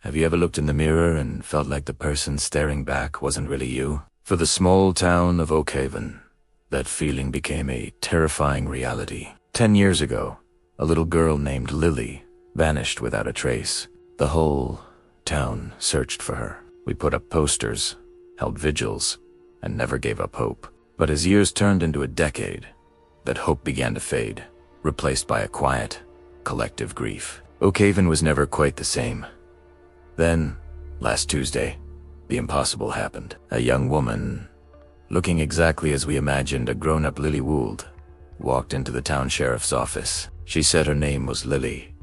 Have you ever looked in the mirror and felt like the person staring back wasn't really you? For the small town of Oakhaven, that feeling became a terrifying reality. 10 years ago, a little girl named Lily vanished without a trace. The whole town searched for her. We put up posters, held vigils, and never gave up hope. But as years turned into a decade, that hope began to fade, replaced by a quiet, collective grief. Oakhaven was never quite the same. Then, last Tuesday, the impossible happened. A young woman, looking exactly as we imagined a grown-up Lily Would, walked into the town sheriff's office. She said her name was Lily.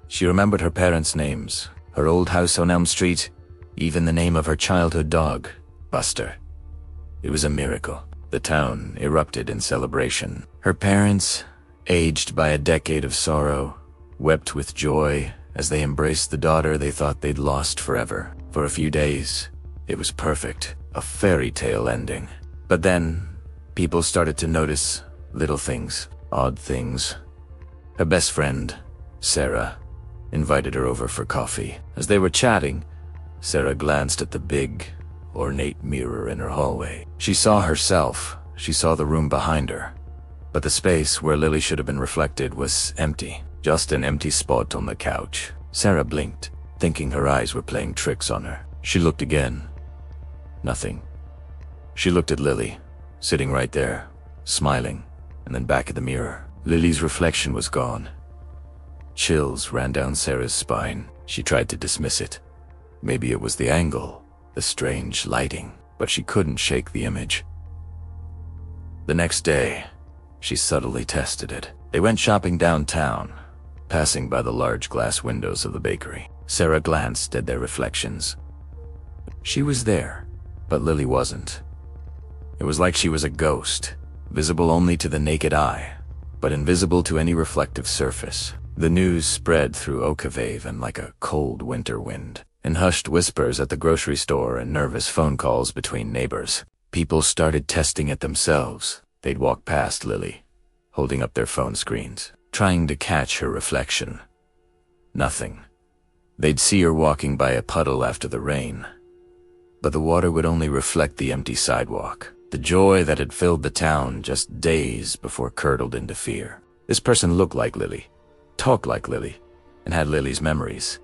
She remembered her parents' names, her old house on Elm Street, even the name of her childhood dog, Buster. It was a miracle. The town erupted in celebration. Her parents, aged by a decade of sorrow, wept with joy as they embraced the daughter they thought they'd lost forever. For a few days, it was perfect, a fairy tale ending. But then, people started to notice little things, odd things. Her best friend, Sarah, invited her over for coffee. As they were chatting, Sarah glanced at the big, ornate mirror in her hallway. She saw herself, she saw the room behind her. But the space where Lily should have been reflected was empty. Just an empty spot on the couch. Sarah blinked, thinking her eyes were playing tricks on her. She looked again. Nothing. She looked at Lily, sitting right there, smiling, and then back at the mirror. Lily's reflection was gone. Chills ran down Sarah's spine. She tried to dismiss it. Maybe it was the angle, the strange lighting, but she couldn't shake the image. The next day, she subtly tested it. They went shopping downtown, passing by the large glass windows of the bakery. Sarah glanced at their reflections. She was there, but Lily wasn't. It was like she was a ghost, visible only to the naked eye, but invisible to any reflective surface. The news spread through Oakhaven like a cold winter wind. In hushed whispers at the grocery store and nervous phone calls between neighbors, people started testing it themselves. They'd walk past Lily, holding up their phone screens, trying to catch her reflection. Nothing. They'd see her walking by a puddle after the rain, but the water would only reflect the empty sidewalk. The joy that had filled the town just days before curdled into fear. This person looked like Lily, talked like Lily, and had Lily's memories.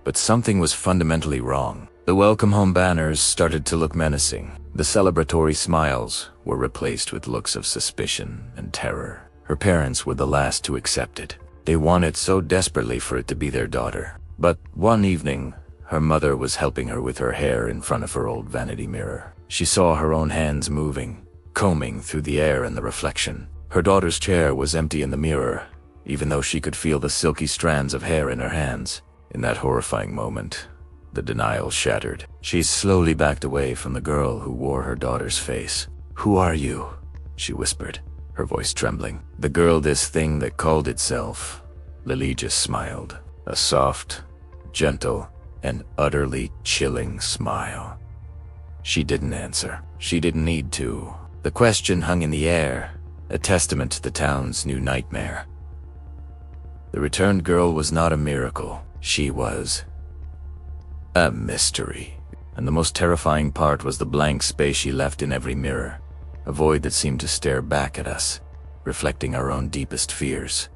But something was fundamentally wrong. The welcome home banners started to look menacing. The celebratory smiles were replaced with looks of suspicion and terror. Her parents were the last to accept it. They wanted so desperately for it to be their daughter. But one evening, her mother was helping her with her hair in front of her old vanity mirror. She saw her own hands moving, combing through the air in the reflection. Her daughter's chair was empty in the mirror, even though she could feel the silky strands of hair in her hands. In that horrifying moment, the denial shattered. She slowly backed away from the girl who wore her daughter's face. "Who are you?" she whispered, her voice trembling. The girl, this thing that called itself. Lily just smiled. A soft, gentle, and utterly chilling smile. She didn't answer. She didn't need to. The question hung in the air, a testament to the town's new nightmare. The returned girl was not a miracle. She was a mystery. And the most terrifying part was the blank space she left in every mirror, a void that seemed to stare back at us, reflecting our own deepest fears.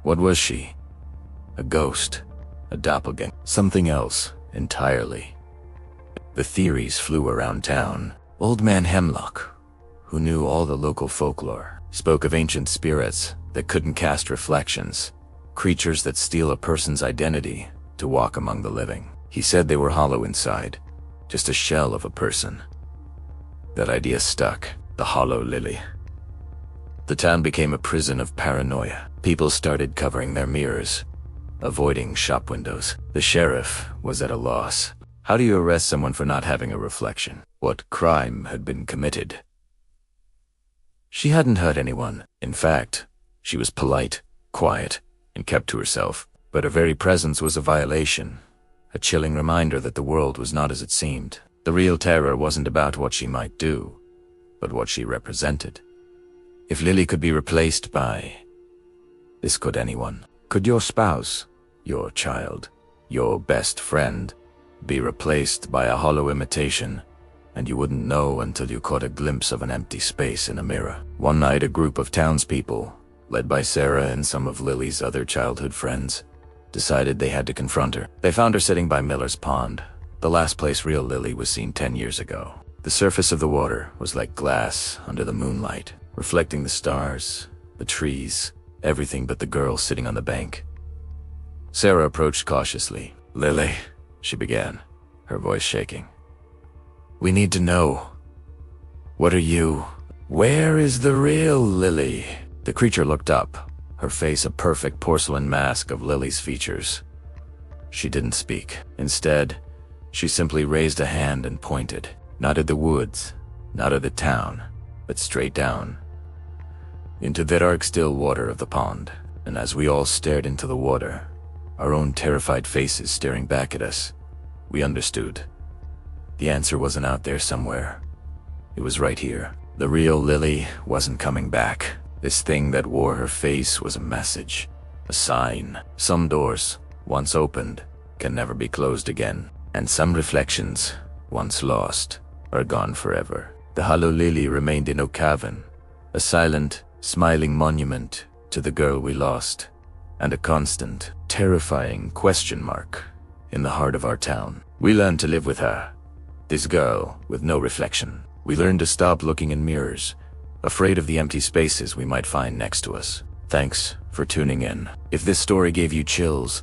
What was she? A ghost? A doppelganger? Something else entirely. The theories flew around town. Old Man Hemlock, who knew all the local folklore, spoke of ancient spirits that couldn't cast reflections, creatures that steal a person's identity to walk among the living. He said they were hollow inside, just a shell of a person. That idea stuck. The hollow Lily. The town became a prison of paranoia. People started covering their mirrors, avoiding shop windows. The sheriff was at a loss. How do you arrest someone for not having a reflection? What crime had been committed? She hadn't hurt anyone. In fact, she was polite, quiet, and kept to herself. But her very presence was a violation, a chilling reminder that the world was not as it seemed. The real terror wasn't about what she might do, but what she represented. If Lily could be replaced by... This could anyone. Could your spouse, your child, your best friend, be replaced by a hollow imitation, and you wouldn't know until you caught a glimpse of an empty space in a mirror. One night, a group of townspeople, led by Sarah and some of Lily's other childhood friends, decided they had to confront her. They found her sitting by Miller's Pond, the last place real Lily was seen 10 years ago. The surface of the water was like glass under the moonlight, reflecting the stars, the trees, everything but the girl sitting on the bank. Sarah approached cautiously. "Lily," she began, her voice shaking. "We need to know. What are you? Where is the real Lily?" The creature looked up, her face a perfect porcelain mask of Lily's features. She didn't speak. Instead, she simply raised a hand and pointed, not at the woods, not at the town, but straight down, into the dark still water of the pond. And as we all stared into the water, our own terrified faces staring back at us, we understood. The answer wasn't out there somewhere. It was right here. The real Lily wasn't coming back. This thing that wore her face was a message, a sign. Some doors, once opened, can never be closed again. And some reflections, once lost, are gone forever. The hollow Lily remained in Ocavan, a silent, smiling monument to the girl we lost, and a constant, terrifying question mark in the heart of our town. We learned to live with her, this girl with no reflection. We learned to stop looking in mirrors, afraid of the empty spaces we might find next to us. Thanks for tuning in. If this story gave you chills,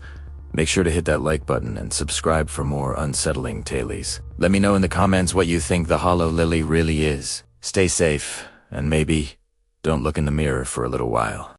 make sure to hit that like button and subscribe for more unsettling tales. Let me know in the comments what you think the hollow Lily really is. Stay safe, and maybe don't look in the mirror for a little while.